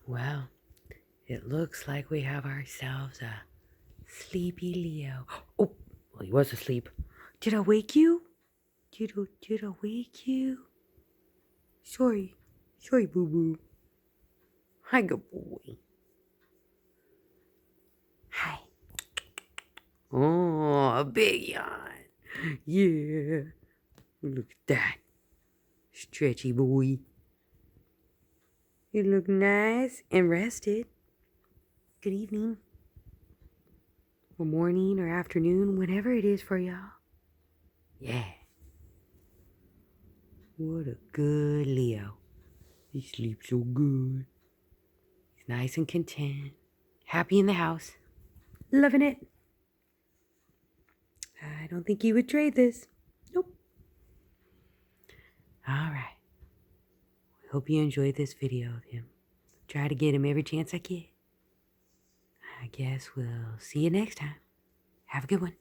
Well, it looks like we have ourselves a sleepy Leo. Oh, well, he was asleep. Did I wake you? Did I wake you? Sorry, boo-boo. Hi, good boy. Hi. Oh, a big yawn. Yeah. Look at that. Stretchy boy. You look nice and rested. Good evening. Or morning or afternoon, whenever it is for y'all. Yeah. What a good Leo. He sleeps so good. He's nice and content. Happy in the house. Loving it. I don't think he would trade this. Nope. All right. Hope you enjoyed this video of him. Try to get him every chance I get. I guess we'll see you next time. Have a good one.